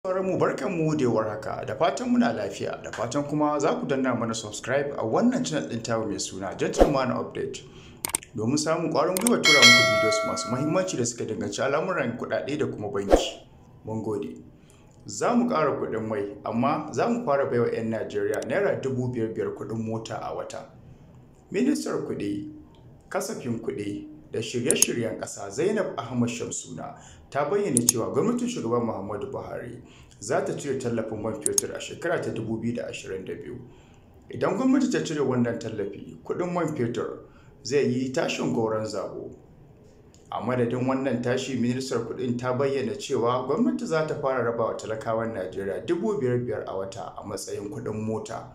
Mu barkanmu da warhaka da fatan muna lafiya da fatan kuma za ku danna mana subscribe a wannan channel ɗin tamu mai suna Gentleman Update domin samun ƙwarin gwiwa tura muku videos masu muhimmanci da suka danganci al'amuran kuɗaɗe da kuma banki. Mun gode. Za mu ƙara kuɗin mai amma za mu fara baiwa 'yan Najeriya naira 5,500 kuɗin mota a wata. Ministar kuɗi, kasafin kuɗi da shirye-shiryen ƙasa Zainab Ahmad Shamsuna ta bayyana cewa gwamnatin shugaban Muhammadu Buhari za ta cire tallafin man fetur a shekara ta 2022. Idan gwamnati ta cire wannan tallafi, kuɗin man fetur zai yi tashin goron zabo. A madadin wannan tashi, ministar kuɗin ta bayyana cewa gwamnati za ta fara raba wa talakawan Najeriya 5,500 a wata a matsayin kuɗin mota.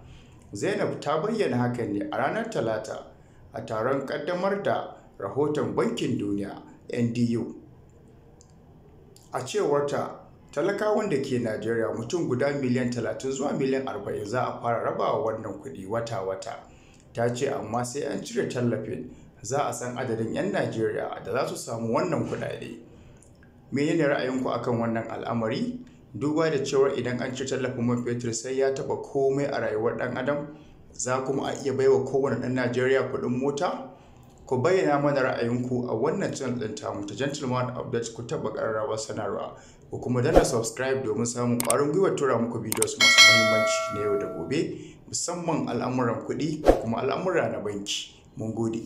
Zainab ta bayyana hakan ne a ranar Talata a taron ƙaddamar da rahoton Bankin Duniya (NDU). A cewarta, talakawan da ke Najeriya mutum guda miliyan 30 zuwa miliyan 40 za a fara rabawa wannan kuɗi wata-wata. Ta ce amma sai an cire tallafin za a san adadin 'yan Najeriya da za su samu wannan kuɗaɗe. Menene ra'ayinku akan wannan al'amari? Duba da cewar idan an cire tallafin man fetur sai ya taɓa komai a rayuwar ɗan adam, za kuma a iya baiwa kowane ɗan Najeriya kuɗin mota? Ku bayyana mana ra'ayinku a wannan channel ɗin tamu ta Gentleman Update, ku taɓa ƙararrawar sanarwa ku kuma danna subscribe domin samun ƙwarin gwiwar tura muku videos masu muhimmanci na yau da gobe, musamman al'amuran kuɗi da kuma al'amura na banki. Mun gode.